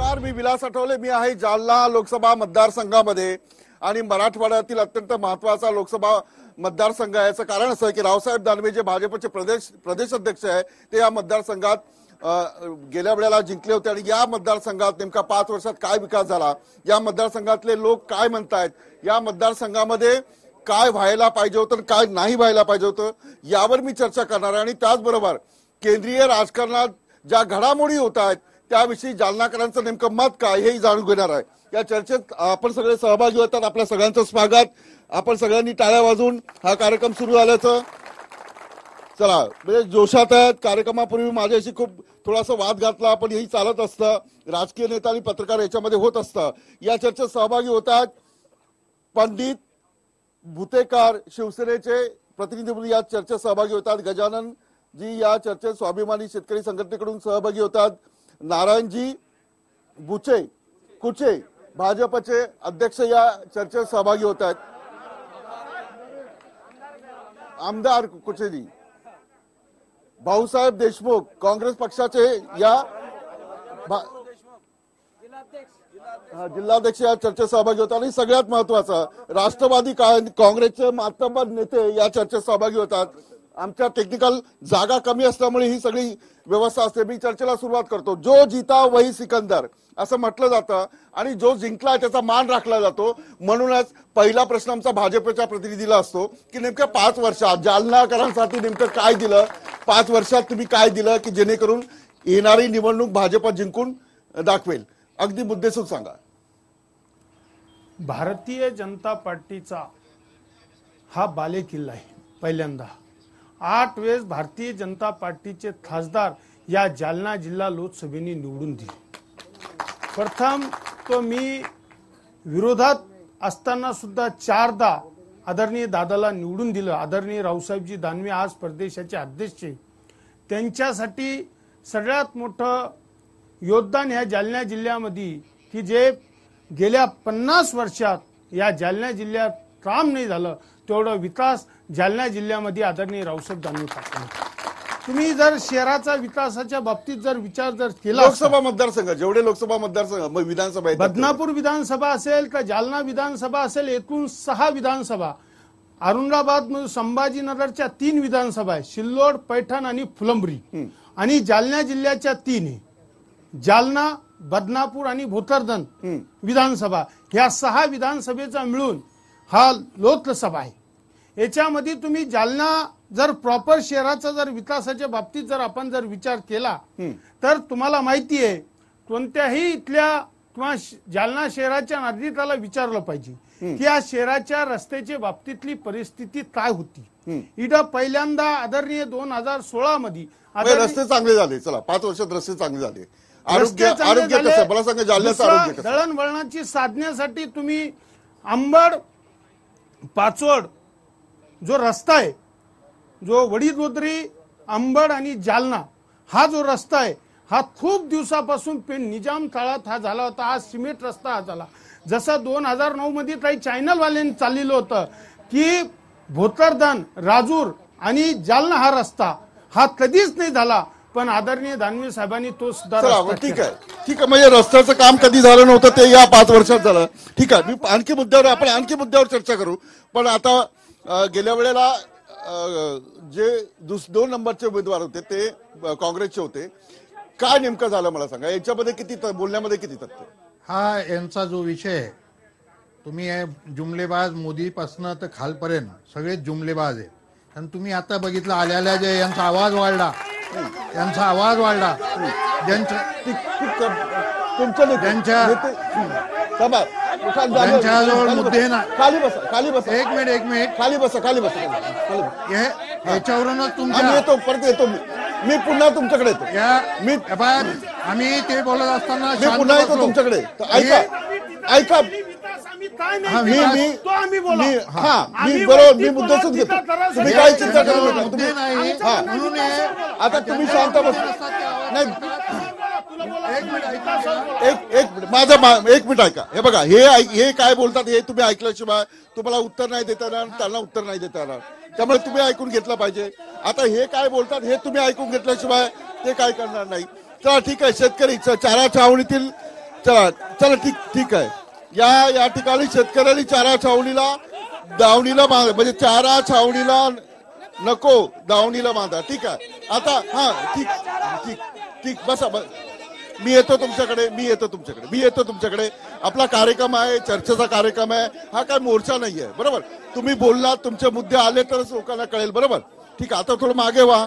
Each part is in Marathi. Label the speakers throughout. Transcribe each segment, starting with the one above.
Speaker 1: नमस्कार, मी विलास आठवले. मी आहे जालना लोकसभा मतदारसंघामध्ये आणि मराठवाड्यातील अत्यंत महत्वाचा लोकसभा मतदारसंघ आहे. याचं कारण असं की रावसाहेब दानवे जे भाजपचे प्रदेश अध्यक्ष आहे ते या मतदारसंघात गेल्या वेळेला जिंकले होते आणि या मतदारसंघात नेमका 5 वर्षात काय विकास झाला, या मतदारसंघातले लोक काय म्हणतायत, या मतदारसंघामध्ये काय व्हायला पाहिजे होतं काय नाही व्हायला पाहिजे होतं यावर मी चर्चा करणार आहे. आणि त्याचबरोबर केंद्रीय राजकारणात ज्या घडामोडी होत आहेत त्याविषयी जालनाकरांचं नेमकं मत काय हेही जाणून घेणार आहे. या चर्चेत आपण सगळे सहभागी होतात. आपल्या सगळ्यांचं स्वागत. आपण सगळ्यांनी टाळ्या वाजवून हा कार्यक्रम सुरू झाल्याचं चला म्हणजे जोशात आहेत. कार्यक्रमापूर्वी माझ्याशी खूप थोडासा वाद घातला पण हेही चालत असतं. राजकीय नेता आणि पत्रकार याच्यामध्ये होत असतं. या चर्चेत सहभागी होतात पंडित भुतेकर, शिवसेनेचे प्रतिनिधी या चर्चेत सहभागी होतात. गजानन जी या चर्चेत स्वाभिमानी शेतकरी संघटनेकडून सहभागी होतात. नारायणजी कुचे भाजपचे अध्यक्ष या चर्चेत सहभागी होत आहेत. आमदार कुचेजी, भाऊसाहेब देशमुख काँग्रेस पक्षाचे या जिल्हाध्यक्ष या चर्चेत सहभागी होतात. आणि सगळ्यात महत्वाचं राष्ट्रवादी काँग्रेसचे मातब्बर नेते या चर्चेत सहभागी होतात. आमच्या टेक्निकल जागा कमी असल्यामुळे ही सगळी व्यवस्था असते. मी चर्चेला सुरुवात करतो. जो जीता वही सिकंदर असं म्हटलं जातं आणि जो जिंकला त्याचा मान राखला जातो. म्हणूनच पहिला प्रश्न आमचा भाजपच्या प्रतिनिधीला असतो की नेमक्या 5 वर्षात जालनाकरांसाठी नेमकं काय दिलं, 5 वर्षात तुम्ही काय दिलं की जेणेकरून येणारी निवडणूक भाजप जिंकून दाखवेल. अगदी मुद्देसूद सांगा.
Speaker 2: भारतीय जनता पार्टीचा हा बालेकिल्ला आहे. पहिल्यांदा 8 वेळेस भारतीय जनता पार्टीचे खासदार या जालना जिल्हा लोकसभेने निवडून दिले. प्रथम तो मी विरोधात असताना सुद्धा 4दा आदरणीय दादाला निवडून दिलं. आदरणीय रावसाहेबजी दानवे आज प्रदेशाचे अध्यक्ष, त्यांच्यासाठी सगळ्यात मोठं योगदान ह्या जालना जिल्ह्यामध्ये की जे गेल्या 50 वर्षात या जालना जिल्ह्यात काम नाही झालं तेवढा विकास जालना जिल्ह्यामध्ये आदरणीय रावसाहेब दानवे पाटील. तुम्ही जर शहराचा विकासाच्या बाबतीत जर विचार जर केला,
Speaker 1: लोकसभा मतदारसंघ जेवढे लोकसभा मतदारसंघ विधानसभा
Speaker 2: बदनापूर विधानसभा असेल का जालना विधानसभा असेल, एकूण 6 विधानसभा, औरंगाबाद संभाजीनगरच्या 3 विधानसभा आहे, सिल्लोड, पैठण आणि फुलंब्री, आणि जालना जिल्ह्याच्या 3 आहे, जालना, बदनापूर आणि भोकरदन विधानसभा. ह्या 6 विधानसभेचा मिळून हा लोकसभा आहे. याच्यामध्ये तुम्ही जालना जर प्रॉपर शहराचा जर विकासाच्या बाबतीत जर आपण जर विचार केला तर तुम्हाला माहिती आहे कोणत्याही इथल्या किंवा जालना शहराच्या नागरिकाला विचारलं पाहिजे की या शहराच्या रस्त्याच्या बाबतीतली परिस्थिती काय होती. इथं पहिल्यांदा आदरणीय 2016 मध्ये
Speaker 1: रस्ते चांगले झाले. चला 5 वर्षात रस्ते चांगले झाले. आरोग्य कसं मला सांगा. जालन्याचं आरोग्य
Speaker 2: दळणवळणाची साधण्यासाठी तुम्ही अंबड पाचोड जो रस्ता आहे, जो वडीदोदरी अंबड आणि जालना हा जो रस्ता आहे हा खूप दिवसापासून निजाम काळात हा झाला होता. हा सिमेंट रस्ता हा झाला. जसं 2009 मध्ये काही चॅनलवाल्यांनी चाललेलं होतं की भोकरदन, राजूर आणि जालना हा रस्ता हा कधीच नाही झाला. पण आदरणीय दानवे साहेबांनी तो सुद्धा
Speaker 1: ठीक आहे. म्हणजे रस्त्याचं काम कधी झालं नव्हतं ते या 5 वर्षात झालं. ठीक आहे. मी आणखी मुद्द्यावर चर्चा करू. पण आता गेल्या वेळेला जे 2 नंबरचे उमेदवार होते ते काँग्रेसचे होते. काय नेमकं झालं मला सांगा. याच्यामध्ये किती बोलण्यामध्ये किती तथ्य.
Speaker 3: हा यांचा जो विषय आहे, तुम्ही जुमलेबाज मोदीपासनं तर खालपर्यंत सगळेच जुमलेबाज आहेत. आणि तुम्ही आता बघितलं आल्याला जे यांचा आवाज वाढला त्यांच्याजवळ मुद्दे ना.
Speaker 1: खाली बस.
Speaker 3: एक मिनिट
Speaker 1: खाली बस.
Speaker 3: याच्यावरूनच तुमच्या
Speaker 1: येतो परत येतो. मी पुन्हा तुमच्याकडे येतो.
Speaker 3: आम्ही ते बोलत असताना
Speaker 1: पुन्हा येतो तुमच्याकडे. ऐका मी बरोबर मी मुद्द्याच घेतो. तुम्ही काय चिंता करू नका.
Speaker 3: म्हणून
Speaker 1: आता तुम्ही शांत बस. नाही एक मिनिट ऐका. हे बघा हे काय बोलतात हे तुम्ही ऐकल्याशिवाय तुम्हाला उत्तर नाही देता येणार, त्यांना उत्तर नाही देता येणार. त्यामुळे तुम्ही ऐकून घेतलं पाहिजे. आता हे काय बोलतात हे तुम्ही ऐकून घेतल्याशिवाय ते काय करणार नाही. चला ठीक आहे. शेतकरी चारा छावणीतील चला चला ठीक आहे. या ठिकाणी शेतकऱ्यांनी चारा छावणीला दावणीला म्हणजे चारा छावणीला नको दावणीला बांधा. ठीक आहे. आता हा ठीक बसा. मी येतो तुमच्याकडे. आपला कार्यक्रम आहे, चर्चेचा कार्यक्रम आहे, हा काय मोर्चा नाहीये. बरोबर, तुम्ही बोललात, तुमचे मुद्दे आले तरच लोकांना कळेल. बरोबर, ठीक आहे. आता थोडं मागे व्हा.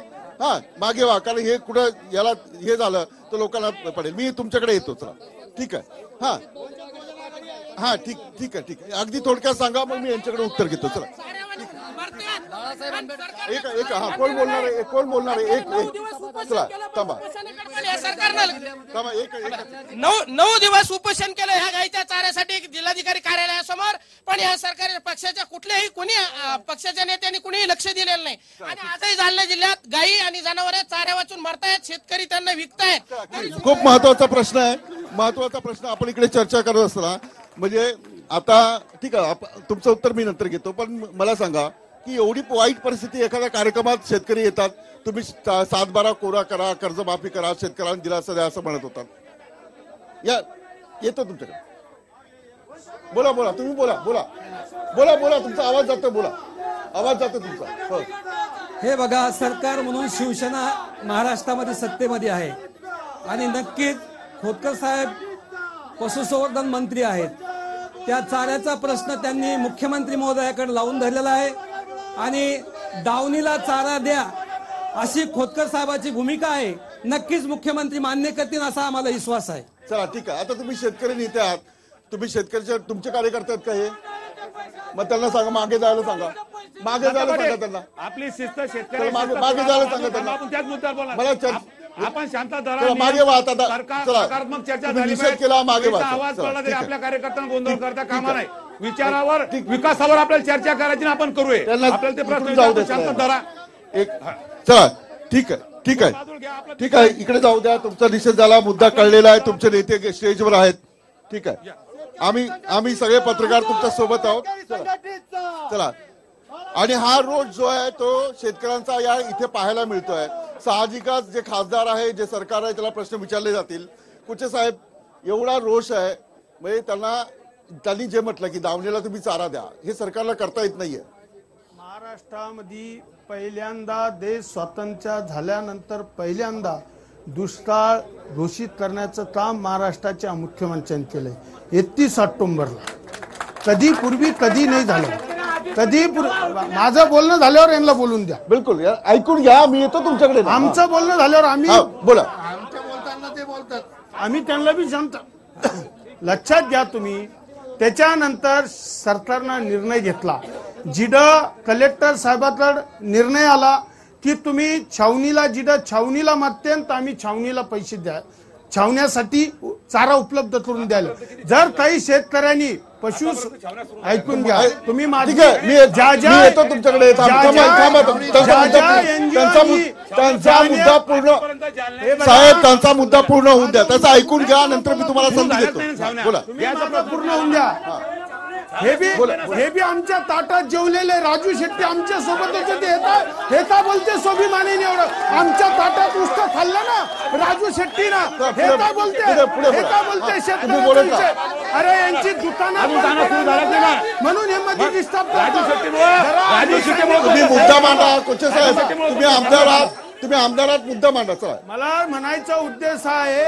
Speaker 1: मागे व्हा, कारण हे कुठं याला हे झालं तर लोकांना पडेल. मी तुमच्याकडे येतो. चला ठीक आहे. ठीक आहे. अगदी थोडक्यात सांगा, मग मी यांच्याकडे उत्तर घेतो. चला एक कोण बोलणार आहे एक चला थांबा.
Speaker 4: 9 दिवस उपोषण केलं ह्या गाईच्या चाऱ्यासाठी जिल्हाधिकारी कार्यालयासमोर, पण या सरकार पक्षाच्या कुठल्याही पक्षाच्या नेत्यांनी कुणीही लक्ष दिलेलं नाही. आणि आजही जालना जिल्ह्यात गायी आणि जनावरे चाऱ्या वाचून मरतायत, शेतकरी त्यांना विकतायत.
Speaker 1: खूप महत्वाचा प्रश्न आहे. आपण इकडे चर्चा करत असताना म्हणजे आता ठीक आहे, तुमचं उत्तर मी नंतर घेतो. पण मला सांगा की एवढी वाईट परिस्थिती, एखाद्या कार्यक्रमात शेतकरी येतात, तुम्ही 7-12 कोरा करा, कर्जमाफी करा, शेतकऱ्यांना दिलासा द्या असं म्हणत होतात. येतो तुमच्याकडे. बोला तुम्ही बोला तुमचा आवाज जातो. आवाज जातो तुमचा.
Speaker 5: हे बघा, सरकार म्हणून शिवसेना महाराष्ट्रामध्ये सत्तेमध्ये आहे आणि नक्कीच खोतकर साहेब पशुसंवर्धन मंत्री आहेत. त्या चाऱ्याचा प्रश्न त्यांनी मुख्यमंत्री महोदयाकडे लावून धरलेला आहे आणि दावणीला चारा द्या अशी खोतकर साहेबांची भूमिका आहे. नक्कीच मुख्यमंत्री मान्य करतील असा आम्हाला विश्वास आहे.
Speaker 1: चला ठीक आहे. आता तुम्ही शेतकरी नेते आहात, तुम्ही शेतकऱ्याचे तुमचे कार्यकर्ते आहेत का हे? मग त्यांना सांगा मागे जायला सांगा त्यांना.
Speaker 6: आपली शिस्त शेतकरी
Speaker 1: मागे जायला सांगा त्यांना.
Speaker 6: आपण त्याच मुद्द्यावर बोला.
Speaker 1: मला
Speaker 6: आपण शांत
Speaker 1: मागे व्हा. आता
Speaker 6: सकारात्मक चर्चा झाली
Speaker 1: निषेध केला, मागे व्हा.
Speaker 6: आवाज पडला तरी आपल्या कार्यकर्त्यांना गोंधळ करता कामा नाही. विचारावर विकासावर आपल्याला चर्चा करायची, आपण करूया. आपल्याला ते प्रश्न शांत धरा.
Speaker 1: चला ठीक आहे. इकडे जाऊ द्या. तुमचा निषेध झाला, मुद्दा कळलेला आहे, तुमचे नेते स्टेजवर आहेत. ठीक आहे. आम्ही सगळे पत्रकार तुमच्या सोबत आहोत. चला. आणि हा रोष जो आहे तो शेतकऱ्यांचा या इथे पाहायला मिळतोय. साहजिकच जे खासदार आहे, जे सरकार आहे, त्याला प्रश्न विचारले जातील. कुचे साहेब, एवढा रोष आहे म्हणजे त्यांनी जे म्हटलं की दावणीला तुम्ही चारा द्या, हे सरकारला करता येत नाहीये.
Speaker 2: महाराष्ट्रामध्ये पहिल्यांदा देश स्वतंत्र झाल्यानंतर पहिल्यांदा दुष्काळ घोषित करण्याचं काम महाराष्ट्राच्या मुख्यमंत्र्यांनी केलंय 31 ऑक्टोबरला. पूर्वी कधी नाही झालं. माझं बोलणं झाल्यावर यांना बोलून द्या.
Speaker 1: बिलकुल ऐकून घ्या. मी येतो तुमच्याकडे.
Speaker 2: आमचं बोलणं झाल्यावर आम्ही
Speaker 1: बोला.
Speaker 3: आमच्या बोलताना ते बोलतात.
Speaker 2: आम्ही त्यांना बी शांत. लक्षात घ्या तुम्ही. त्याच्यानंतर सरकारनं निर्णय घेतला, जिथं कलेक्टर साहेबांकडे निर्णय आला की तुम्ही छावणीला मागते तर आम्ही छावणीला पैसे द्या, छावण्यासाठी चारा उपलब्ध करून द्यायला. जर काही शेतकऱ्यांनी पशु ऐकून घ्या तुम्ही माझी
Speaker 1: येतो तुमच्याकडे. त्यांचा मुद्दा पूर्ण होऊन द्या. त्याचा ऐकून घ्या, नंतर मी तुम्हाला संधी देतो. बोला.
Speaker 2: पूर्ण होऊन द्या. हे बी आमच्या ताटात जेवलेले राजू शेट्टी आमच्या सोबतच होते. हे का बोलते स्वाभिमानीने एवढं आमच्या ताटात नुसतं खाल्लं ना राजू शेट्टी ना. हे काय बोलते शेतकऱ्यांचे. अरे यांची दुकानं म्हणून हे मध्ये डिस्टर्ब
Speaker 1: तुम्ही मुद्दा मांडा. कोचे साहेब, तुम्ही आमदारात मुद्दा मांडा. चला.
Speaker 2: मला म्हणायचा उद्देश आहे,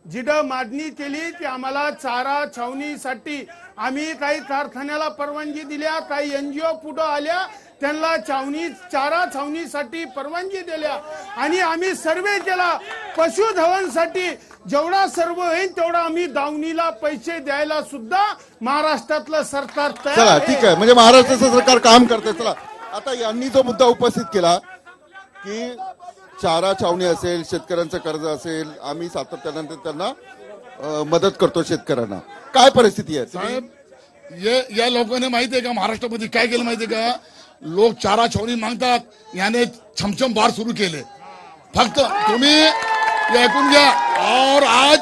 Speaker 2: जिथं मागणी केली की आम्हाला चारा छावणीसाठी आम्ही काही कारखान्याला परवानगी दिल्या, काही एनजीओ पुढे आल्या, त्यांना चारा छावणीसाठी परवानगी दिल्या आणि आम्ही सर्वे केला. पशुधनासाठी जेवढा सर्व होईल तेवढा आम्ही दावणीला पैसे द्यायला सुद्धा महाराष्ट्रातलं सरकार तयार.
Speaker 1: चला ठीक आहे. म्हणजे महाराष्ट्राचं सरकार काम करते. चला. आता यांनी जो मुद्दा उपस्थित केला की चारा छावणी असेल, शेतकऱ्यांचं कर्ज असेल, आम्ही सातत्यानंतर त्यांना मदत करतो शेतकऱ्यांना. काय परिस्थिती आहे
Speaker 7: साहेब? या लोकांना माहिती आहे का महाराष्ट्रामध्ये काय केलं माहिती आहे का? लोक चारा छावणी मागतात, याने छमछम बार सुरू केले. फक्त तुम्ही ऐकून घ्या. और आज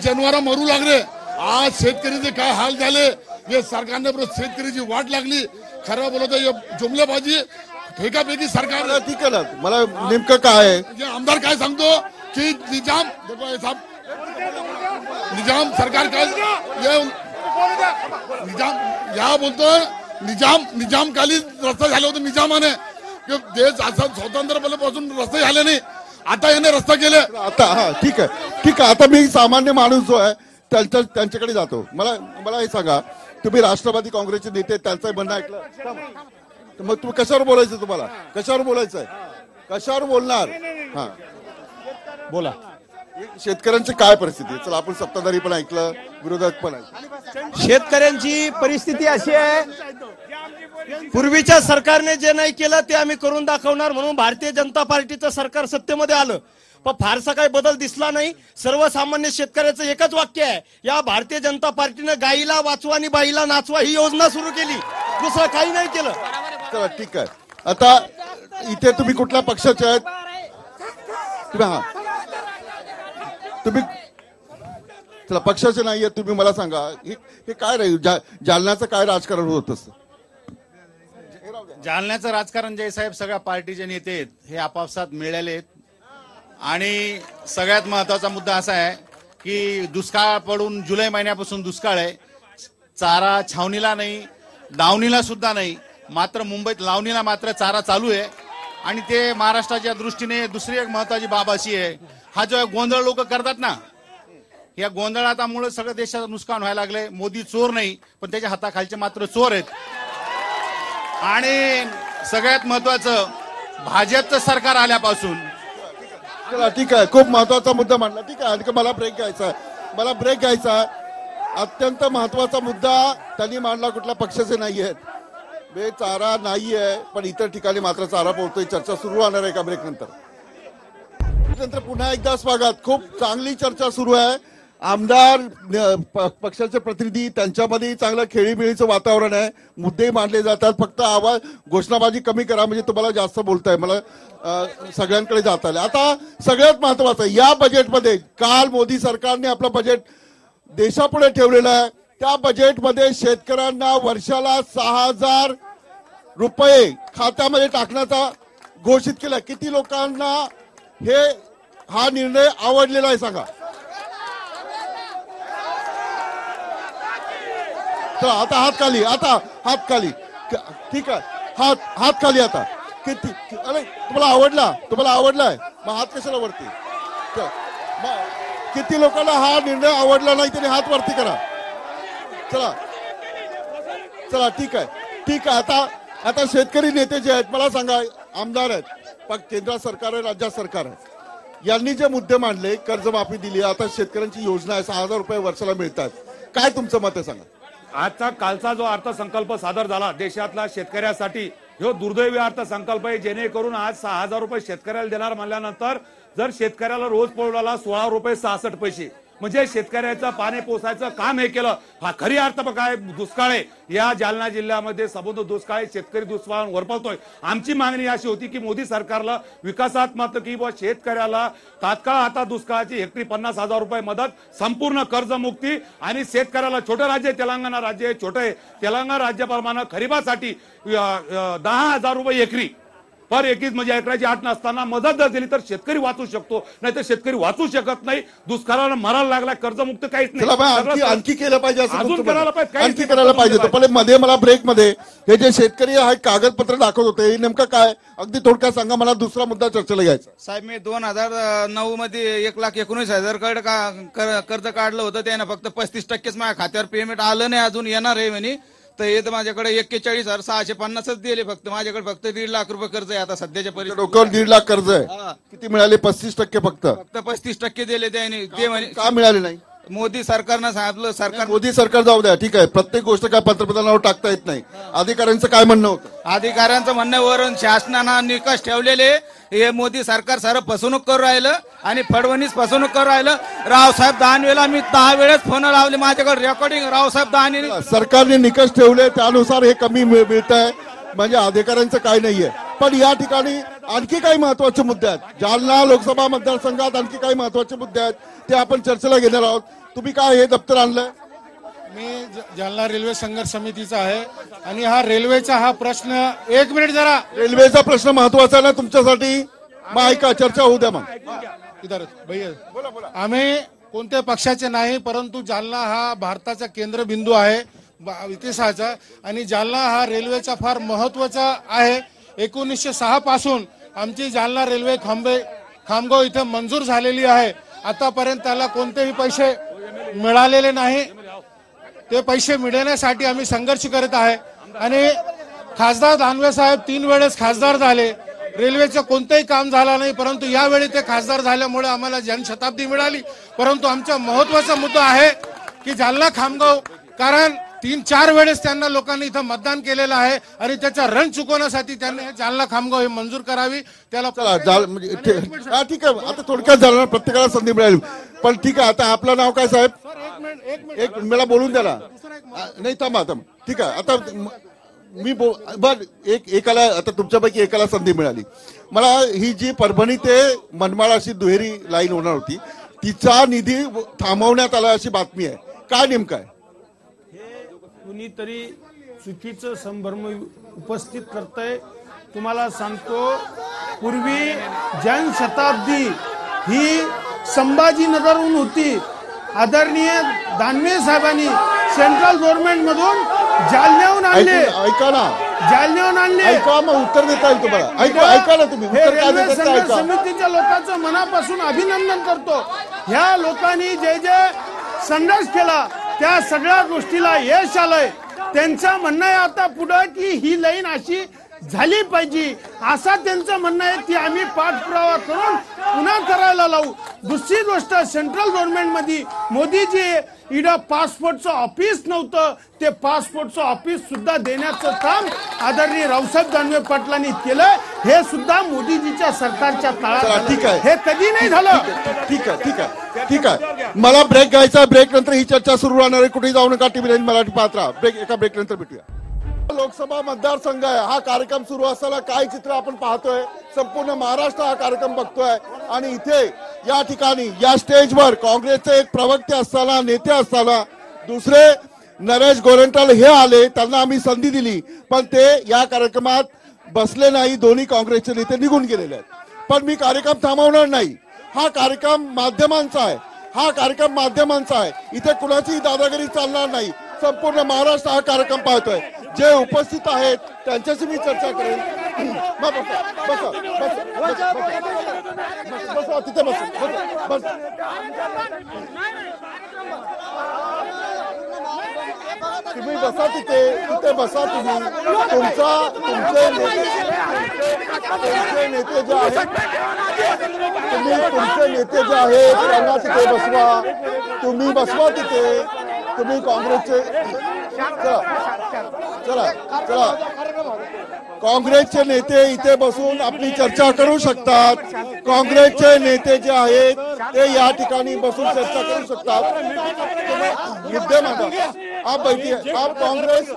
Speaker 7: जनावर मरू लागले. आज शेतकरीचे काय हाल झाले, हे सरकारने शेतकरीची वाट लागली. खरं बोलत जुमलेबाजी फेकाफेकी सरकार.
Speaker 1: ठीक आहे ना. मला नेमकं काय आहे,
Speaker 7: आमदार काय सांगतो, कि निजाम देखो ये साहब निजाम सरकार का ये निजाम या बोलतोय निजामकालीन रस्ता झाले होते निजामाने की देश असा स्वतंत्रपणापासून रस्ते झाले नाही आता याने रस्ता केले
Speaker 1: आता हा ठीक आहे आता मी सामान्य माणूस जो आहे त्यांच्याकडे जातो मला हे सांगा तुम्ही राष्ट्रवादी काँग्रेसचे नेते त्यांचं म्हणणं ऐकलं तर मग तुम्ही कशावर बोलायचं तुम्हाला कशावर बोलायचंय कशावर बोलणार हा बोला शेतकऱ्यांची काय परिस्थिती आहे चला आपण सत्ताधारी पण ऐकलं विरोधक पण ऐकलं
Speaker 8: शेतकऱ्यांची परिस्थिती अशी आहे पूर्वीच्या सरकारने जे नाही केलं ते आम्ही करून दाखवणार म्हणून भारतीय जनता पार्टीचं सरकार सत्तेमध्ये आलं पण फारसा काही बदल दिसला नाही सर्वसामान्य शेतकऱ्याचं एकच वाक्य आहे या भारतीय जनता पार्टीनं गाईला वाचवा आणि बाईला नाचवा ही योजना सुरू केली दुसरं काही नाही केलं
Speaker 1: चला ठीक आहे आता इथे तुम्ही कुठल्या पक्षाचे आहेत तुम्ही चला पक्षाचे नाहीये तुम्ही मला सांगा हे काय राहील जालन्याचं काय राजकारण होत असतं
Speaker 6: जालन्याचं राजकारण जे साहेब सगळ्या पार्टीचे नेते आहेत हे आपापसात मिळाले आहेत आणि सगळ्यात महत्वाचा मुद्दा असा आहे की दुष्काळ पडून जुलै महिन्यापासून दुष्काळ आहे चारा छावणीला नाही लावणीला सुद्धा नाही मात्र मुंबईत लावणीला मात्र चारा चालू आहे आणि ते महाराष्ट्राच्या दृष्टीने दुसरी एक महत्वाची बाब अशी आहे हा जो गोंधळ लोक करतात ना या गोंधळामुळे सगळं देशाचं नुकसान व्हायला लागलंय मोदी चोर नाही पण त्याच्या हाताखालचे मात्र चोर आहेत आणि सगळ्यात महत्वाचं भाजपचं सरकार आल्यापासून
Speaker 1: चला ठीक आहे खूप महत्वाचा मुद्दा मांडला ठीक आहे आणि मला ब्रेक घ्यायचा आहे अत्यंत महत्वाचा मुद्दा त्यांनी मांडला कुठल्या पक्षाचे नाही आहेत चारा नाहीये पण इतर ठिकाणी मात्र चारा पोहोचतोय चर्चा सुरू होणार आहे का ब्रेक नंतर पुन्हा एकदा स्वागत खूप चांगली चर्चा सुरू आहे आमदार पक्षाचे प्रतिनिधी त्यांच्यामध्ये चांगलं खेळीमेळीचं वातावरण आहे मुद्दे मांडले जातात फक्त आवाज घोषणाबाजी कमी करा म्हणजे तुम्हाला जास्त बोलताय मला सगळ्यांकडे जाता आलं आता सगळ्यात महत्वाचं या बजेटमध्ये काल मोदी सरकारने आपलं बजेट देशापुढे ठेवलेलं आहे त्या बजेटमध्ये शेतकऱ्यांना वर्षाला 6,000 रुपये खात्यामध्ये टाकण्याचा घोषित केला किती लोकांना हा निर्णय आवडलेला आहे सांगा चला आता हात खाली ठीक आहे हात खाली आता किती अरे तुम्हाला आवडलाय मग हात कशाला वरती किती लोकांना हा निर्णय आवडला नाही त्यांनी हात वरती करा चला ठीक आहे आता शेतकरी नेते जे आहेत मला सांगा आमदार आहेत केंद्र सरकार आहे राज्य सरकार आहे यांनी जे मुद्दे मांडले कर्जमाफी दिली आता शेतकऱ्यांची योजना आहे 6,000 रुपये वर्षाला मिळतात काय तुमचं मत आहे सांगा
Speaker 6: कालचा जो अर्थसंकल्प सादर झाला देशातल्या शेतकऱ्यासाठी ह्यो दुर्दैवी अर्थसंकल्प आहे जेणेकरून आज 6,000 रुपये शेतकऱ्याला देणार म्हणल्यानंतर जर शेतकऱ्याला रोज पडला 16 रुपये 66 पैसे म्हणजे शेतकऱ्याचं पाणी पोसायचं काम हे केलं हा खरी अर्थ काय दुष्काळ आहे या जालना जिल्ह्यामध्ये सबंध दुष्काळ आहे शेतकरी दुष्काळावर वरपळतोय आमची मागणी अशी होती की मोदी सरकारला विकासात्मक की शेतकऱ्याला तात्काळ आता दुष्काळाची हेक्टरी 50,000 रुपये मदत संपूर्ण कर्जमुक्ती आणि शेतकऱ्याला छोटं राज्य तेलंगणा राज्य आहे छोटं आहे तेलंगणा राज्याप्रमाणे खरीपासाठी 10,000 रुपये एकरी पर एकरीच म्हणजे एकराची 8 नसताना मदत जर दिली तर शेतकरी वाचू शकतो नाही तर शेतकरी वाचू शकत नाही दुष्काळाला मरायला लागला कर्जमुक्त काहीच नाही
Speaker 1: आणखी केलं पाहिजे
Speaker 6: अजून करायला पाहिजे
Speaker 1: आणखी करायला पाहिजे पण मध्ये मला ब्रेक मध्ये हे जे शेतकरी आहे कागदपत्र दाखवत होते हे नेमकं काय अगदी थोडक्यात सांगा मला दुसरा मुद्दा चर्चेला घ्यायचा
Speaker 9: साहेब मी 2009 मध्ये 1,19,000 कर्ज काढलं होतं त्यानं फक्त 35%च माझ्या खात्यावर पेमेंट आलं नाही अजून येणार आहे म्हणे तर हे तर माझ्याकडे 41,650च दिले फक्त माझ्याकडे फक्त 1.5 लाख रुपये कर्ज आहे आता सध्याच्या परिस्थितीत
Speaker 1: डोक्यावर 1.5 लाख कर्ज आहे किती मिळाले 35% फक्त
Speaker 9: 35% दिले त्याने ते म्हणे
Speaker 1: का मिळाले नाही
Speaker 9: मोदी सरकारनं सांगितलं सरकार
Speaker 1: मोदी सरकार जाऊ द्या ठीक आहे प्रत्येक गोष्ट काय पंतप्रधानावर टाकता येत नाही अधिकाऱ्यांचं काय म्हणणं होतं
Speaker 9: अधिकाऱ्यांचं म्हणण्यावरून शासनानं निकष ठेवलेले हे मोदी सरकार सारं फसवणूक करून राहिलं आणि फडणवीस फसवणूक करून राहिलं रावसाहेब दानवेला मी 10 वेळेस फोन लावले माझ्याकडे रेकॉर्डिंग रावसाहेब दानवे
Speaker 1: सरकारने निकष ठेवले त्यानुसार हे कमी मिळत आहे म्हणजे अधिकाऱ्यांचं काय नाहीये पण या ठिकाणी आणखी काही महत्वाचे मुद्दे आहेत जालना लोकसभा मतदारसंघात आणखी काही महत्वाचे मुद्दे आहेत ते आपण चर्चेला घेणार आहोत तुम्ही काय हे दप्तर आणलंय
Speaker 2: मी जालना रेल्वे संघर्ष समितीचा आहे आणि हा रेल्वेचा हा प्रश्न 1 मिनिट जरा
Speaker 1: रेल्वेचा प्रश्न महत्वाचा आहे ना तुमच्यासाठी मग ऐका चर्चा होऊ द्या मग
Speaker 3: इधर भैया
Speaker 1: बोला बोला.
Speaker 3: आम्ही कोणत्या पक्षाचे नाही, परंतु जालना हा भारताचा केंद्रबिंदू आहे इतिहासाचा, आणि जालना हा रेल्वेचा फार महत्वाचा आहे. 1906 पासून आमची जालना रेल्वे खामगाव इथे मंजूर झालेली आहे. आतापर्यंत त्याला कोणतेही पैसे मिळालेले नाही. ते पैसे मिळवण्यासाठी आम्ही संघर्ष करत आहे. आणि खासदार दानवे साहेब 3 वेळेस खासदार झाले, रेल्वेचं कोणतंही काम झालं नाही, परंतु यावेळी ते खासदार झाल्यामुळे आम्हाला जनशताब्दी मिळाली. परंतु आमचा महत्वाचा मुद्दा आहे की जालना खामगाव, कारण 3-4 वेळेस त्यांना लोकांनी इथं मतदान केलेलं आहे आणि त्याचा रण चुकवण्यासाठी त्यांनी जालना खामगाव हे मंजूर करावी. त्याला
Speaker 1: ठीक आहे. आता थोडक्यात जालना प्रत्येकाला संधी मिळाली, पण ठीक आहे. आता आपलं नाव काय साहेब? एक मला बोलून द्या ना. नाही थांबा. ठीक आहे. आता मी बर एकाला, आता तुमच्यापैकी एकाला संधी मिळाली. मला ही जी परभणी ते मनमाड अशी दुहेरी लाईन होणार होती, तिचा निधी थांबवण्यात आला अशी बातमी आहे. काय नेमकं आहे?
Speaker 2: कुणीतरी चुकीचं संभ्रम उपस्थित करतंय. तुम्हाला सांगतो, पूर्वी जनशताब्दी ही संभाजीनगरहून होती. आदरणीय दानवे साहेबांनी सेंट्रल गव्हर्नमेंट मधून जालन्याहून आणले.
Speaker 1: ऐका ना,
Speaker 2: जालन्याहून आणले.
Speaker 1: ऐका, मग उत्तर देता येईल तुम्हाला. ऐका ना तुम्ही.
Speaker 2: हे रेल्वे संघर्ष समितीच्या लोकांचं मनापासून अभिनंदन करतो. ह्या लोकांनी जे जे संघर्ष केला त्या सगळ्या गोष्टीला यश आलंय. त्यांचं म्हणणं आहे आता पुढे की ही लाईन अशी झाली पाहिजे, असा त्यांचं म्हणणं आहे. ती आम्ही पाठपुरावा करून पुन्हा करायला लावू. दुसरी गोष्ट, सेंट्रल गव्हर्नमेंट मध्ये मोदीजी इथं पासपोर्टचं ऑफिस नव्हतं, ते पासपोर्टचं ऑफिस सुद्धा देण्याचं काम आदरणीय रावसाहेब दानवे पाटलांनी केलं. हे सुद्धा मोदीजीच्या सरकारच्या काळात.
Speaker 1: ठीक आहे.
Speaker 2: हे कधी नाही झालं.
Speaker 1: ठीक आहे. मला ब्रेक घ्यायचा. ब्रेक नंतर ही चर्चा सुरू राहणार आहे. कुठेही जाऊ नका. टीव्ही मराठी पाहत राहा. एका ब्रेक नंतर भेटूया. लोकसभा मतदारसंघ आहे. हा कार्यक्रम सुरू असताना काय चित्र आपण पाहतोय. संपूर्ण महाराष्ट्र हा कार्यक्रम बघतोय आणि इथे या ठिकाणी या स्टेजवर काँग्रेसचे एक प्रवक्ते असताना, नेते असताना, दुसरे नरेश गोरेंटल हे आले. त्यांना आम्ही संधी दिली, पण ते या कार्यक्रमात बसले नाही. दोन्ही काँग्रेसचे नेते निघून गेलेले आहेत. पण मी कार्यक्रम थांबवणार नाही. हा कार्यक्रम माध्यमांचा आहे. इथे कुणाचीही दादागिरी चालणार नाही. संपूर्ण महाराष्ट्र हा कार्यक्रम पाहतोय. जे उपस्थित आहेत त्यांच्याशी मी चर्चा करेन. बसा तिथे बस. तुम्ही बसा तिथे बसा. तुमचे नेते जे आहेत, तुमचे नेते जे आहेत त्यांना तिथे बसवा. तुम्ही बसवा तिथे. तुम्ही काँग्रेसचे चला काँग्रेसचे नेते इथे बसून आपली चर्चा करू शकतात. काँग्रेसचे नेते जे आहेत ते या ठिकाणी बसून चर्चा करू शकतात. मुद्दे मांडा. आप बैठिए. आप कांग्रेस से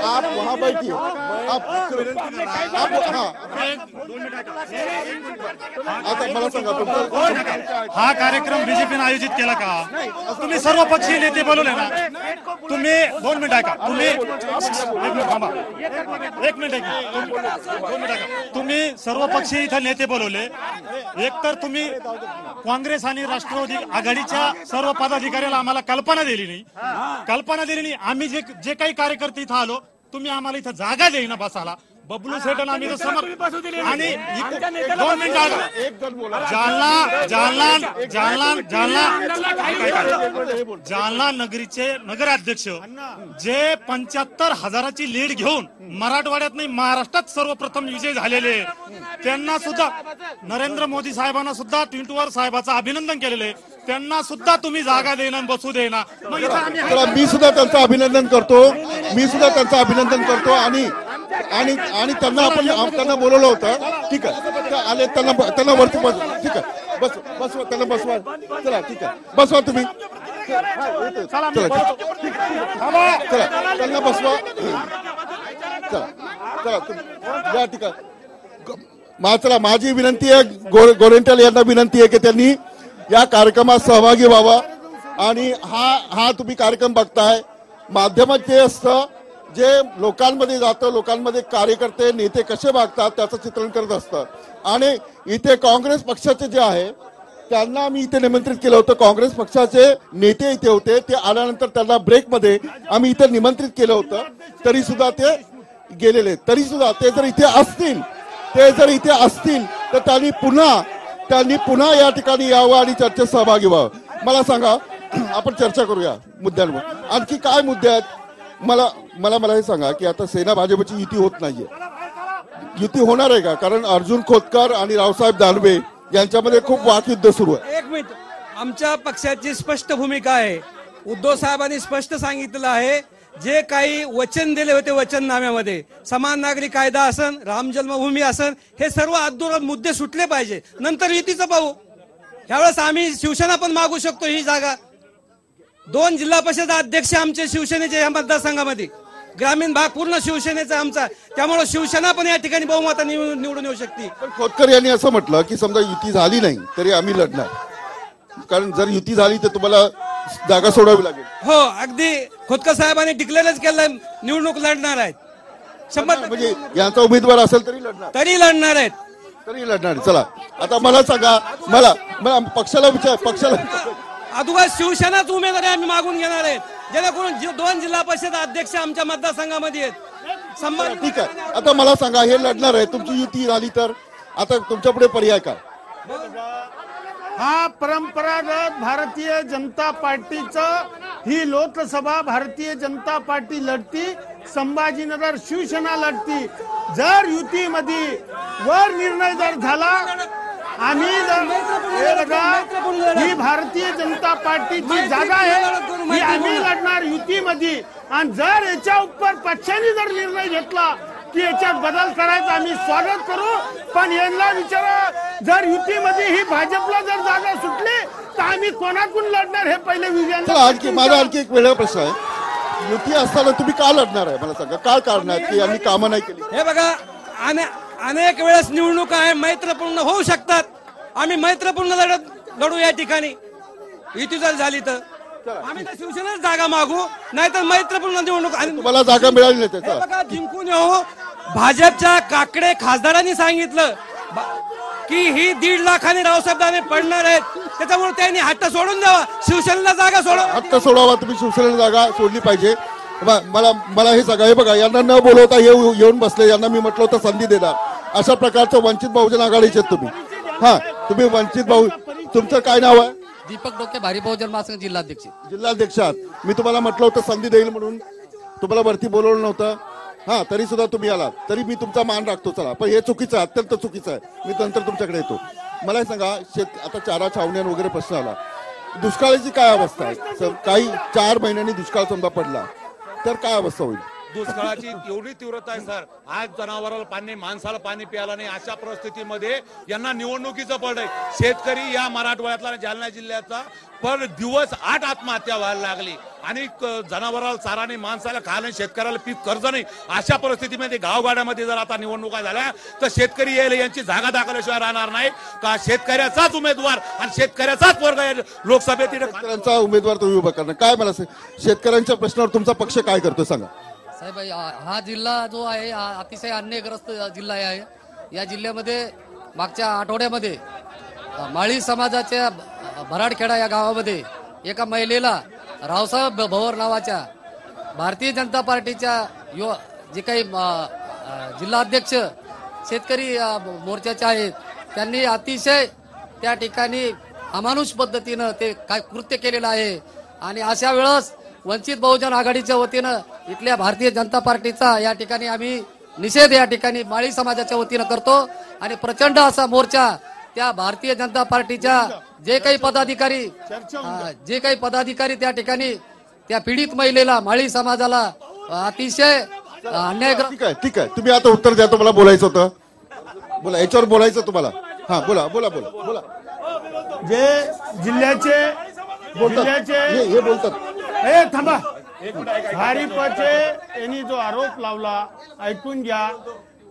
Speaker 1: आप वहाँ बैठिए. आप हाँ आता मला सांगा तुमचा
Speaker 10: हा कार्यक्रम बीजेपीने आयोजित केला का? तुम्ही सर्व पक्षीय नेते बोलवले ना. तुम्ही 2 मिनिट ऐका. तुम्ही 1 मिनिट थांबा. 1 मिनिट ऐका. 2 मिनिट ऐका. तुम्ही सर्व पक्षीय इथं नेते बोलवले. एकतर तुम्ही काँग्रेस आणि राष्ट्रवादी आघाडीच्या सर्व पदाधिकाऱ्याला आम्हाला कल्पना दिली नाही. आम्ही जे काही कार्यकर्ते इथं आलो, तुम्ही आम्हाला इथं जागा देईना बसायला. बबलू सेटन आम्ही समोर आणि 2 मिनिट जालना नगरीचे नगराध्यक्ष जे 75,000ची लीड घेऊन मराठवाड्यात नाही महाराष्ट्रात सर्वप्रथम विजय झालेले, त्यांना सुद्धा नरेंद्र मोदी साहेबांना सुद्धा ट्विटवर साहेबाचं अभिनंदन केलेले. त्यांना सुद्धा तुम्ही जागा देना बसू देना.
Speaker 1: मी सुद्धा त्यांचं अभिनंदन करतो आणि त्यांना बोलवलं होतं. ठीक आहे. आले त्यांना वरती बस. ठीक आहे. बस त्यांना बसवा. चला ठीक आहे. बसवा तुम्ही. चला त्यांना बसवा. चला तुम्ही या. ठीक आहे. चला माझी विनंती आहे, गोरेंटल यांना विनंती आहे की त्यांनी या कार्यक्रमात सहभागी व्हावा. आणि हा तुम्ही कार्यक्रम बघताय. माध्यमात जे असतं जे लोकांमध्ये जातं, लोकांमध्ये कार्यकर्ते नेते कसे वागतात त्याचं चित्रण करत असतं. आणि इथे काँग्रेस पक्षाचे जे आहे त्यांना मी इथे निमंत्रित केलं होतं. काँग्रेस पक्षाचे नेते इथे होते. ते आल्यानंतर त्यांना ब्रेकमध्ये आम्ही इथे निमंत्रित केलं होतं, तरी सुद्धा ते गेलेले. तरी सुद्धा ते जर इथे असतील तर त्यांनी पुन्हा या ठिकाणी यावं आणि चर्चेत सहभागी व्हावं. मला सांगा, आपण चर्चा करूया मुद्द्यांवर. आणखी काय मुद्दे आहेत? मला हे सांगा की आता सेना भाजपची युती होत नाहीये. युती होणार आहे का? कारण अर्जुन खोतकर आणि रावसाहेब दानवे यांच्यामध्ये खूप वाकयुद्ध सुरू आहे.
Speaker 5: एक मिनिट, आमच्या पक्षाची स्पष्ट भूमिका आहे. उद्धव साहेबांनी स्पष्ट सांगितलं आहे, जे काही वचन दिले होते वचननाम्यामध्ये, समान नागरी कायदा असन, राम जन्मभूमी असन, हे सर्व अधुरा मुद्दे सुटले पाहिजे. नंतर युतीचं पाहू. ह्यावेळेस आम्ही शिवसेना पण मागू शकतो ही जागा. 2 जिल्हा परिषद अध्यक्ष आमचे शिवसेनेचे या मतदारसंघामध्ये, ग्रामीण भाग पूर्ण शिवसेनेचा आमचा, त्यामुळे शिवसेना पण या ठिकाणी बहुमताने निवडून येऊ शकते.
Speaker 1: पण खोतकर यांनी असं म्हटलं की समजा युती झाली नाही तरी आम्ही लढणार, कारण जर युती झाली तर तुम्हाला जागा सोडावी लागेल.
Speaker 5: हो, अगदी खोतकर साहेबांनी डिक्लेअरच केलं निवडणूक लढणार आहेत. 100%
Speaker 1: म्हणजे यांचा उमेदवार असेल तरी लढणार
Speaker 5: आहेत.
Speaker 1: चला, आता मला सांगा, मला पक्षाला
Speaker 5: अगोदर शिवसेनाच उमेदवारी आम्ही मागून घेणार आहेत, जेणेकरून 2 जिल्हा परिषद अध्यक्ष आमच्या मतदारसंघामध्ये आहेत.
Speaker 1: ठीक आहे. आता मला सांगा, हे लढणार आहे, तुमची युती झाली तर आता तुमच्या पुढे पर्याय काय?
Speaker 2: हा परंपरागत भारतीय जनता पार्टीचं ही लोकसभा भारतीय जनता पार्टी लढती, संभाजीनगर शिवसेना लढती. जर युतीमध्ये वर निर्णय जर झाला, आम्ही ही भारतीय जनता पार्टीची जागा आहे, ही आम्ही लढणार युतीमध्ये. आणि जर याच्या उपर पक्षाने जर निर्णय घेतला की याच्यात बदल करायचा, आम्ही स्वागत करू. पण यांना विचारा, जर युतीमध्ये ही भाजपला जर जागा सुटली तर आम्ही कोणाकडून लढणार हे पहिले विजय.
Speaker 1: माझा आणखी एक वेगळा प्रश्न आहे, युती असताना तुम्ही का लढणार आहे? मला सांगा, काय कारण आहे की यांनी कामं नाही केली?
Speaker 5: हे बघा, अनेक वेळेस निवडणुका आहे मैत्रपूर्ण होऊ शकतात. आम्ही मैत्रपूर्ण लढू या ठिकाणी. युती जर झाली तर आम्ही तर शिवसेनेच जागा मागू, नाहीतर मैत्रपूर्ण निवडणूक. आणि
Speaker 1: तुम्हाला जागा मिळाली नाही त्याचा
Speaker 5: बघा, जिंकून येऊ. भाजपच्या काकडे खासदारांनी सांगितलं की ही 1.5 लाखाने रावसाहेब दानवे पडणार आहेत, त्याच्यामुळे त्यांनी हट्ट सोडून द्यावा, शिवसेनेला जागा
Speaker 1: हट्ट सोडावा. तुम्ही शिवसेनेला जागा सोडली पाहिजे. मला हे सांगा, हे बघा, यांना न बोलवता येऊन बसले, यांना मी म्हटलं होतं संधी देणार. अशा प्रकारचं वंचित बहुजन आघाडीचे तुम्ही. तुम्ही वंचित तुमचं काय नाव आहे?
Speaker 11: दीपक डोके, भारी बहुजन महासंघ
Speaker 1: जिल्हाध्यक्ष आहात. मी तुम्हाला म्हटलं होतं संधी देईल म्हणून, तुम्हाला वरती बोलवलं नव्हतं. तरी सुद्धा तुम्ही आलात, तरी मी तुमचा मान राखतो. चला, पण हे चुकीचं आहे, अत्यंत चुकीचं आहे. मी नंतर तुमच्याकडे येतो. मला हे सांगा, आता चारा छावण्या वगैरे प्रश्न आला, दुष्काळाची काय अवस्था आहे? काही 4 महिन्यांनी दुष्काळ समजा पडला तर काय अवस्था होईल?
Speaker 6: दुष्काळाची एवढी तीव्रता आहे सर, आज जनावराला पाणी, माणसाला पाणी प्यायला नाही, अशा परिस्थितीमध्ये यांना निवडणुकीचं पड आहे. शेतकरी या मराठवाड्यातला, जालना जिल्ह्याचा पर दिवस 8 आत्महत्या व्हायला लागली. आणि जनावराला चारा नाही, माणसाला खायला, शेतकऱ्याला पीक कर्ज नाही. अशा परिस्थितीमध्ये गावगाड्यामध्ये जर आता निवडणुका झाल्या तर शेतकरी यायला यांची जागा दाखवल्याशिवाय राहणार नाही का? शेतकऱ्याचाच उमेदवार आणि शेतकऱ्याचाच वर्ग लोकसभेत
Speaker 1: शेतकऱ्यांचा उमेदवार तुम्ही उभा करणार. काय मला शेतकऱ्यांच्या प्रश्नावर तुमचा पक्ष काय करतो सांगा
Speaker 11: साहेब. हा जिल्हा जो आहे हा अतिशय अन्यायग्रस्त जिल्हा आहे. या जिल्ह्यामध्ये मागच्या आठवड्यामध्ये माळी समाजाच्या भराडखेडा या गावामध्ये एका महिलेला रावसाहेब भवर नावाच्या भारतीय जनता पार्टीच्या जे काही जिल्हाध्यक्ष शेतकरी मोर्चाचे आहेत, त्यांनी अतिशय त्या ठिकाणी अमानुष पद्धतीनं ते काय कृत्य केलेलं आहे. आणि अशा वेळेस वंचित बहुजन आघाडीच्या वतीनं इथल्या भारतीय जनता पार्टीचा या ठिकाणी आम्ही निषेध या ठिकाणी माळी समाजाच्या वतीनं करतो. आणि प्रचंड असा मोर्चा त्या भारतीय जनता पार्टीच्या जे काही पदाधिकारी त्या ठिकाणी त्या पीडित महिलेला, माळी समाजाला अतिशय अन्याय.
Speaker 1: ठीक आहे, तुम्ही आता उत्तर द्या. तुम्हाला बोलायचं होतं, बोला. याच्यावर बोलायचं तुम्हाला. बोला.
Speaker 2: जे जिल्ह्याचे
Speaker 1: हे बोलतात.
Speaker 2: थांबा, भारिपचे यांनी जो आरोप लावला, ऐकून घ्या.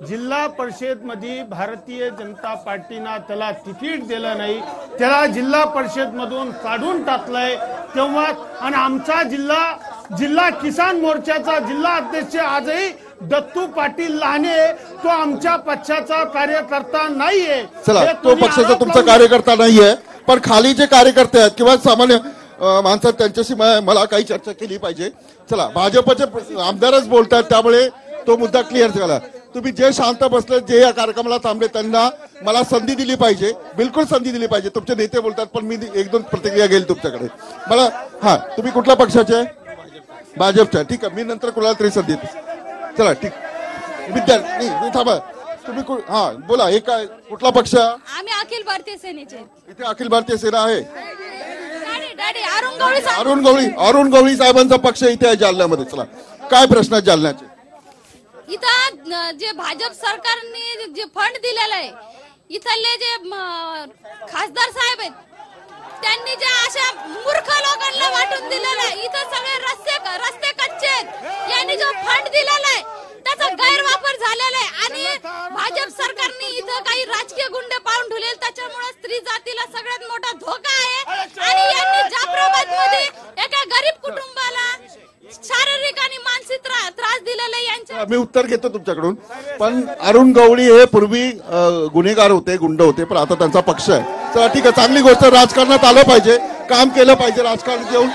Speaker 2: जिल्हा परिषद मध्ये भारतीय जनता पार्टीनं त्याला तिकीट दिलं नाही, त्याला जिल्हा परिषद मधून काढून टाकलंय तेव्हा. आणि आमचा जिल्हा जिल्हा किसान मोर्चाचा जिल्हा अध्यक्ष आजही दत्तू पाटील लहाने, तो आमच्या पक्षाचा कार्यकर्ता नाहीये.
Speaker 1: चला,
Speaker 2: हे
Speaker 1: तो
Speaker 2: कोणी
Speaker 1: पक्षाचा
Speaker 2: आरोप
Speaker 1: तुमचा
Speaker 2: लावून-
Speaker 1: कार्यकर्ता नाहीये, पण खाली जे कार्यकर्ते आहेत किंवा सामान्य माणसं त्यांच्याशी मला काही चर्चा केली पाहिजे. चला, भाजपचे आमदारच बोलतात त्यामुळे तो मुद्दा क्लिअर झाला. तुम्ही जे शांत बसले, जे या कार्यक्रमाला थांबले, त्यांना मला संधी दिली पाहिजे, बिलकुल संधी दिली पाहिजे. तुमचे नेते बोलतात, पण मी एक दोन प्रतिक्रिया घेईल तुमच्याकडे. मला हा, तुम्ही कुठल्या पक्षाचे? भाजपच्या. ठीक आहे, मी नंतर कुणाला तरी संधी देतो. चला, ठीक. विद्यार्थी नाही थांबा, तुम्ही हा बोला. हे काय, कुठला पक्ष?
Speaker 12: आम्ही अखिल भारतीय सेनेचे.
Speaker 1: इथे अखिल भारतीय सेना आहे.
Speaker 12: अरुण
Speaker 1: गवळी साहेबांचा पक्ष इथे आहे जालन्यामध्ये. चला, काय प्रश्न आहेत जालन्याचे?
Speaker 12: इथं जे भाजप सरकारने जे फंड दिलेला आहे, इथले जे खासदार साहेब आहेत, त्यांनी जे अशा मूर्ख लोकांना वाटून दिलेलं आहे. इथं सगळे रस्ते कच्चे आहेत. यांनी जो फंड दिलेला आहे त्याचा गैरवापर झालेला आहे आणि भाजप सरकारने इथं काही राजकीय गुंड पाळून ठेवले, त्याच्यामुळे स्त्री जातीला सगळ्यात मोठा धोका आहे. आणि यांनी जाफराबाद मध्ये एका गरीब कुटुंबाला शारीरिक आणि मानसिक त्रास दिलेला आहे. यांच्या
Speaker 1: मी उत्तर घेतो तुमच्याकडून, पण अरुण गवळी हे पूर्वी गुन्हेगार होते, गुंड होते, पण आता त्यांचा पक्ष आहे. चला, ठीक आहे, चांगली गोष्ट. राजकारणात आलं पाहिजे, काम केलं पाहिजे, राजकारण घेऊन.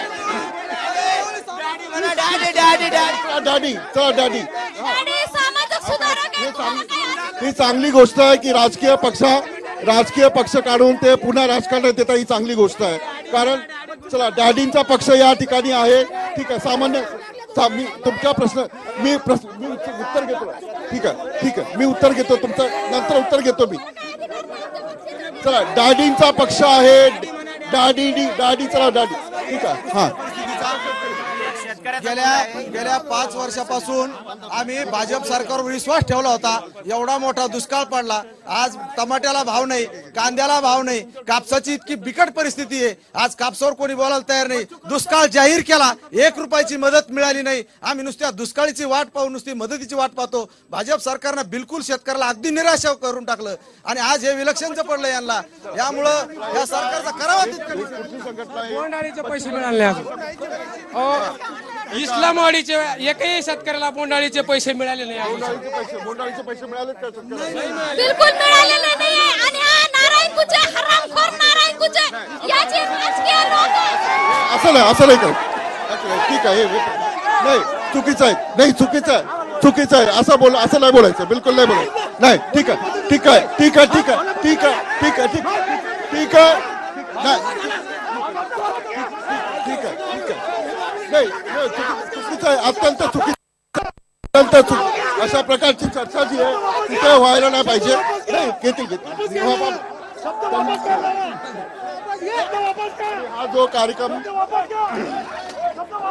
Speaker 1: डॅडी, चला डॅडी,
Speaker 12: सामाजिक सुधारक
Speaker 1: ही चांगली गोष्ट आहे की राजकीय पक्ष काढून ते पुन्हा राजकारणात येतात. ही चांगली गोष्ट आहे, कारण चला, डॅडींचा पक्ष या ठिकाणी आहे. ठीक आहे, सामान्य मी तुमचा प्रश्न मी उत्तर घेतो. ठीक आहे, मी उत्तर घेतो तुमचं, नंतर उत्तर घेतो मी. चला, डॅडींचा पक्ष आहे. डॅडी चला, डॅडी. ठीक आहे. हा,
Speaker 13: गेल्या 5 वर्षापासून आम्ही भाजप सरकारवर विश्वास ठेवला होता. एवढा मोठा दुष्काळ पडला, आज टमाट्याला भाव नाही, कांद्याला भाव नाही, कापसाची इतकी बिकट परिस्थिती आहे. आज कापसावर कोणी बोलायला तयार नाही. दुष्काळ जाहीर केला, 1 रुपयाची मदत मिळाली नाही. आम्ही नुसत्या दुष्काळीची वाट पाहू, नुसती मदतीची वाट पाहतो. भाजप सरकारनं बिलकुल शेतकऱ्याला अगदी निराश करून टाकलं आणि आज हे विलक्षणचं पडलं यांना. यामुळं या सरकारचा करावा तितकं
Speaker 14: पैसे मिळाले. इस्लामवाडीचे एकही शेतकऱ्याला बोंडाळीचे पैसे मिळाले नाही.
Speaker 1: बोंडाळीचे पैसे मिळाले का?
Speaker 12: बिलकुल मिळालेले नाही. आणि हा नारायण कुचे, हरामखोर नारायण कुचे, याची राजकीय लोक
Speaker 1: असं नाही करत. ठीक आहे, नाही चुकीचं आहे, नाही चुकीचं आहे असं नाही बोलायचं, बिलकुल नाही बोलायचं. नाही, ठीक आहे. नाही, चुकीचं आहे, अत्यंत चुकीचं. अशा प्रकारची चर्चा जी आहे तिथे व्हायला नाही पाहिजे. नाही, घेतील. हा जो कार्यक्रम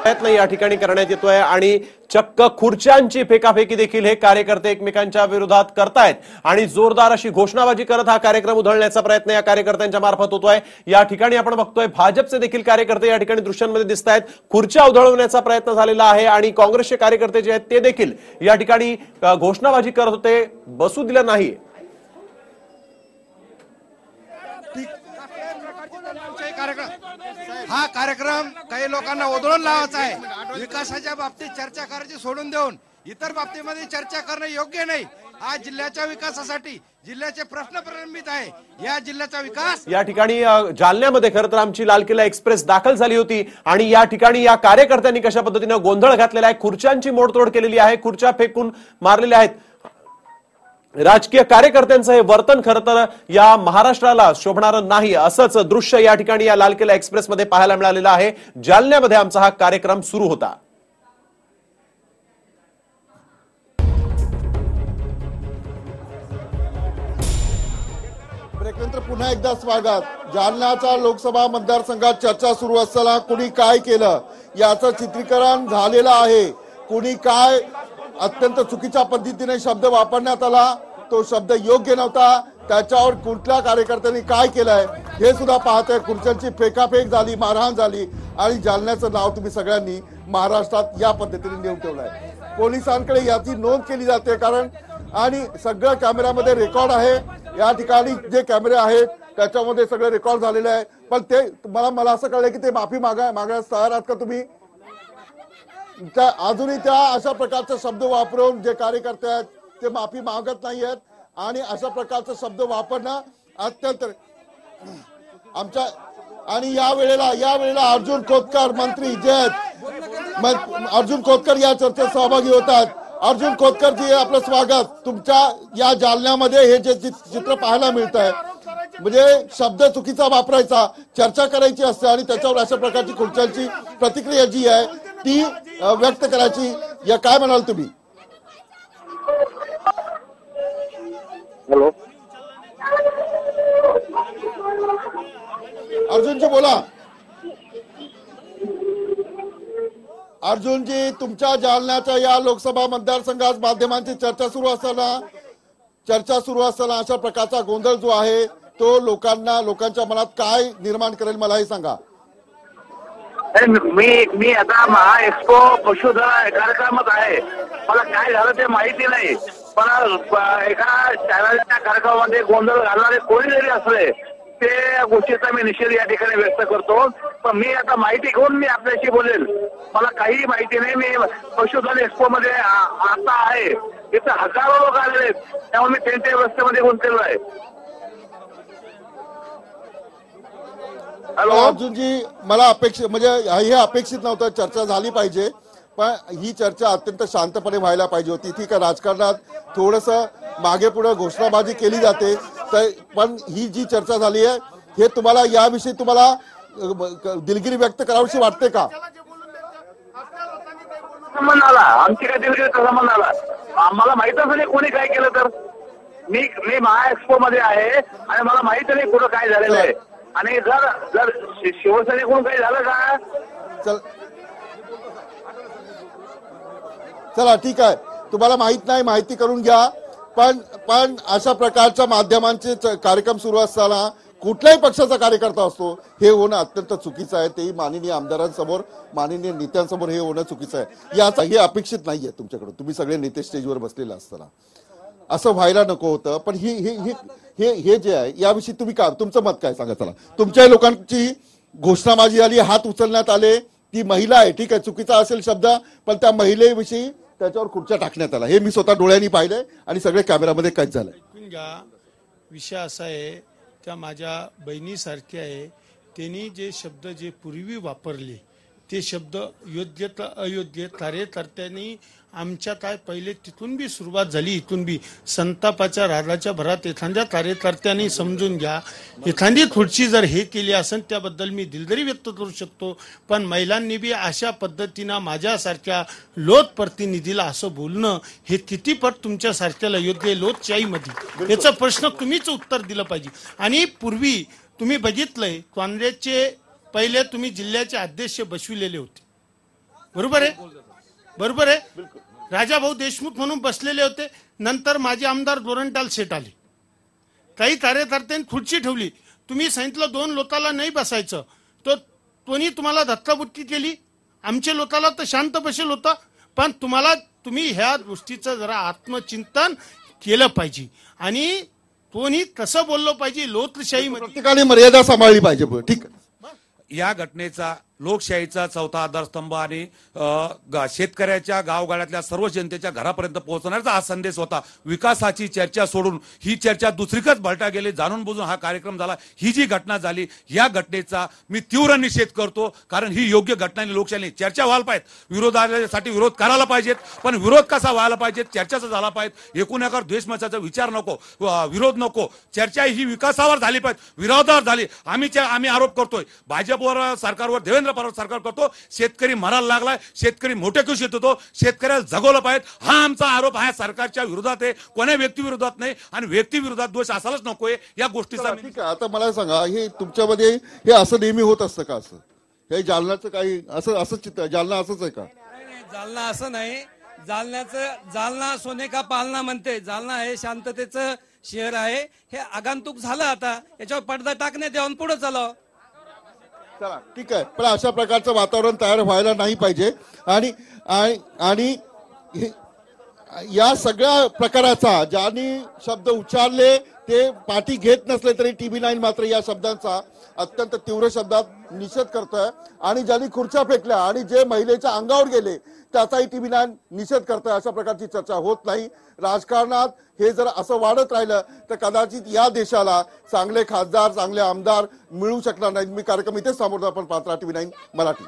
Speaker 15: प्रयत्न या ठिकाणी करण्यात येतोय आणि चक्क खुर्च्यांची फेकाफेकी देखील हे कार्यकर्ते एकमेकांच्या विरोधात करतायत आणि जोरदार अशी घोषणाबाजी करत हा कार्यक्रम उधळण्याचा प्रयत्न या कार्यकर्त्यांच्या मार्फत होतोय. या ठिकाणी आपण बघतोय भाजपचे देखील कार्यकर्ते या ठिकाणी दृश्यांमध्ये दिसत आहेत. खुर्च्या उधळवण्याचा प्रयत्न झालेला आहे आणि काँग्रेसचे कार्यकर्ते जे आहेत ते देखील या ठिकाणी घोषणाबाजी करत होते, बसू दिलं नाही.
Speaker 16: हा कार्यक्रम काही लोकांना ओधळून लावायचा आहे. विकासाच्या बाबतीत चर्चा करायची सोडून देऊन इतर बाबतीमध्ये चर्चा करणं योग्य नाही. आज जिल्ह्याच्या विकासासाठी जिल्ह्याचे प्रश्न प्रलंबित आहे. या जिल्ह्याचा विकास
Speaker 15: या ठिकाणी जालन्यामध्ये खरं तर आमची लाल किल्ला एक्सप्रेस दाखल झाली होती आणि या ठिकाणी या कार्यकर्त्यांनी कशा पद्धतीने गोंधळ घातलेला आहे, खुर्च्यांची मोडतोड केलेली आहे, खुर्च्या फेकून मारलेल्या आहेत. राजकीय कार्यकर्त्यांचं हे वर्तन खरं तर या महाराष्ट्राला शोभणारं नाही, असंच दृश्य या ठिकाणी या लाल किल्ला एक्सप्रेस मध्ये पाहायला मिळालेलं आहे. जालन्यामध्ये आमचा हा कार्यक्रम सुरू होता.
Speaker 1: ब्रेकनंतर पुन्हा एकदा स्वागत. जालन्याच्या लोकसभा मतदारसंघात चर्चा सुरू असताना कुणी काय केलं याचं चित्रीकरण झालेलं आहे. कुणी काय अत्यंत चुकीच्या पद्धतीने शब्द वापरण्यात आला, तो शब्द योग्य नव्हता, त्याच्यावर कुठल्या कार्यकर्त्यांनी काय केलंय हे सुद्धा पाहतोय. खुर्च्यांची फेकाफेक झाली, मारहाण झाली आणि जालन्याचं नाव तुम्ही सगळ्यांनी महाराष्ट्रात या पद्धतीने नेऊन ठेवलंय. पोलिसांकडे याची नोंद केली जाते, कारण आणि सगळं कॅमेऱ्यामध्ये रेकॉर्ड आहे. या ठिकाणी जे कॅमेरे आहेत त्याच्यामध्ये सगळे रेकॉर्ड झालेले आहे. पण ते मला असं कळलं की ते माफी मागायला तयार आहात का तुम्ही? अजूनही त्या अशा प्रकारचे शब्द वापरून जे कार्यकर्ते आहेत ते माफी मागत नाहीयेत आणि अशा प्रकारचे शब्द वापरणं अत्यंत आमच्या आणि या वेळेला अर्जुन खोतकर मंत्री जे आहेत अर्जुन खोतकर या चर्चेत सहभागी होतात. अर्जुन खोतकर जी आपलं स्वागत. तुमच्या या जालन्यामध्ये हे जे चित्र पाहायला मिळत आहे म्हणजे शब्द चुकीचा वापरायचा, चर्चा करायची असते आणि त्याच्यावर अशा प्रकारची खुर्च्यांची प्रतिक्रिया जी आहे ती व्यक्त करायची. या काय म्हणाल तुम्ही?
Speaker 17: हॅलो
Speaker 1: अर्जुनजी बोला. अर्जुनजी, तुमच्या जालन्याच्या या लोकसभा मतदारसंघात माध्यमांची चर्चा सुरू असताना अशा प्रकारचा गोंधळ जो आहे तो लोकांच्या मनात काय निर्माण करेल मला हे सांगा.
Speaker 17: मी आता महा एक्सपो पशुधन कार्यक्रमात आहे. मला काय झालं ते माहिती नाही, पण एका चॅनलच्या कार्यक्रमामध्ये गोंधळ घालणारे कोणी जरी असले ते गोष्टीचा मी निषेध या ठिकाणी व्यक्त करतो. पण मी आता माहिती घेऊन मी आपल्याशी बोलेल. मला काही माहिती नाही. मी पशुधन एक्सपो मध्ये आता आहे. इथं हजारो लोक आलेले आहेत, त्यामुळे मी त्यांच्या व्यवस्थेमध्ये गुंतलेलो आहे.
Speaker 1: अर्जुनजी, मला म्हणजे हे अपेक्षित नव्हतं चर्चा झाली पाहिजे, पण ही चर्चा अत्यंत शांतपणे व्हायला पाहिजे होती. ठीक आहे, राजकारणात थोडस मागे पुढे घोषणाबाजी केली जाते, पण ही जी चर्चा झाली आहे हे तुम्हाला याविषयी दिलगिरी व्यक्त करावीशी वाटते का?
Speaker 17: संबंध आला आमची काय दिलगिरीचा संबंध आला? आम्हाला माहितच नाही कोणी काय केलं तर. मी महा एक्सपो मध्ये आहे आणि मला माहित नाही कुठं काय झालेलं आहे. आणि जर शिवसेनेकडून काही झालं का?
Speaker 1: चला ठीक आहे, तुम्हाला माहित नाही, माहिती करून घ्या. पण अशा प्रकारच्या माध्यमांचे कार्यक्रम सुरू असताना कुठल्याही पक्षाचा कार्यकर्ता असतो हे होणं अत्यंत चुकीचं आहे. तेही माननीय आमदारांसमोर, माननीय नेत्यांसमोर हे होणं चुकीचं आहे. याचा हे अपेक्षित नाहीये तुमच्याकडून. तुम्ही सगळे नेते स्टेजवर बसलेले असताना असं व्हायला नको होतं. पण हे जे आहे याविषयी तुमचं मत काय सांगा. चला, तुमच्या लोकांची घोषणाबाजी झाली, हात उचलण्यात आले. ती महिला आहे, ठीक आहे, चुकीचा असेल शब्द, पण त्या महिलेविषयी त्याच्यावर खुर्च्या टाकण्यात आला. हे मी स्वतः डोळ्यांनी पाहिलंय आणि सगळे कॅमेरामध्ये कैद झालंय.
Speaker 2: ऐकून घ्या, विषय असा आहे, त्या माझ्या बहिणीसारखे आहे. त्यांनी जे शब्द जे पूर्वी वापरले ते शब्द योग्य तर अयोग्य कार्यकर्त्यांनी आमच्यात आहे. पहिले तिथून बी सुरुवात झाली. इथून बी संतापाच्या रागाच्या भरात एखाद्या कार्यकर्त्यांनी समजून घ्या, एखादी खुर्ची जर हे केली असेल त्याबद्दल मी दिलगिरी व्यक्त करू शकतो. पण महिलांनी बी अशा पद्धतीनं माझ्यासारख्या लोक प्रतिनिधीला असं बोलणं हे किती पट तुमच्यासारख्याला योग्य आहे लोकशाहीमध्ये? याचा प्रश्न तुम्हीच उत्तर दिलं पाहिजे. आणि पूर्वी तुम्ही बघितलंय काँग्रेसचे पहिले तुम्ही जिल्ह्याचे अध्यक्ष बसविलेले होते, बरोबर आहे. राजाभाऊ देशमुख म्हणून बसलेले होते. नंतर माझे आमदार गोरंट्याल सेठ आले. काही कार्यकर्त्यांनी खुर्ची ठेवली. तुम्ही सांगितलं 2 लोकाला नाही बसायचं, तो कोणी तुम्हाला धक्काबुक्की केली. आमच्या लोकाला तर शांत बसेल होता. पण तुम्ही ह्या गोष्टीचं जरा आत्मचिंतन केलं पाहिजे आणि कोणी कसं बोललं पाहिजे. लोकशाही
Speaker 1: प्रत्येकाने मर्यादा सांभाळली पाहिजे. ठीक आहे.
Speaker 6: या घटनेचा लोकशाहीचा चौथा आधारस्तंभ आणि शेतकऱ्याच्या गावगाड्यातल्या सर्व जनतेच्या घरापर्यंत पोहोचण्याचा हा संदेश होता. विकासाची चर्चा सोडून ही चर्चा दुसरीकच भलटा गेली. जाणून बुजून हा कार्यक्रम झाला. ही जी घटना झाली या घटनेचा मी तीव्र निषेध करतो. कारण ही योग्य घटना आणि लोकशाही चर्चा व्हायला पाहिजे. विरोधासाठी विरोध करायला पाहिजेत, पण विरोध कसा व्हायला पाहिजे, चर्चाचा झाला पाहिजे. एकूणावर द्वेषमताचा विचार नको, विरोध नको. चर्चा ही विकासावर झाली पाहिजे, विरोधावर झाली. आम्ही आरोप करतोय भाजपवर, सरकारवर, देवेंद्र फडणवीस सरकार करतो. शेतकरी मरायला लागलाय, शेतकरी मोठे खुश येतो, शेतकऱ्याला जगवलं पाहिजे. हा आमचा आरोप आहे. सरकारच्या विरोधात आहे, कोण्या व्यक्ती विरोधात नाही. आणि व्यक्ती विरोधात दोष असायलाच नकोय या गोष्टीचा.
Speaker 1: ठीक आहे, आता मला सांगा, हे तुमच्यामध्ये हे असं नेहमी होत असतं का? असं हे जालन्याचं काही असं चित्र, जालना असंच आहे का?
Speaker 5: जालना असं नाही. जालना सोने का पालना म्हणते. जालना हे शांततेचं शहर आहे. हे आगंतुक झालं. आता याच्यावर पडदा टाकण्यात येऊन पुढे चालव.
Speaker 1: चला ठीक आहे, पण अशा प्रकारचं वातावरण तयार व्हायला नाही पाहिजे. आणि या सगळ्या प्रकाराचा ज्यांनी शब्द उच्चारले ते पाठी घेत नसले तरी TV9 मात्र या शब्दांचा अत्यंत तीव्र शब्दात निषेध करतोय आणि ज्यांनी खुर्च्या फेकल्या आणि जे महिलेच्या अंगावर गेले त्याचाही TV9 निषेध करतोय. अशा प्रकारची चर्चा होत नाही. राजकारणात हे जर असं वाढत राहिलं तर कदाचित या देशाला चांगले खासदार चांगले आमदार मिळू शकणार नाहीत. मी कार्यक्रम इथेच थांबवतो. आपण पाहत राहा TV9 मराठी.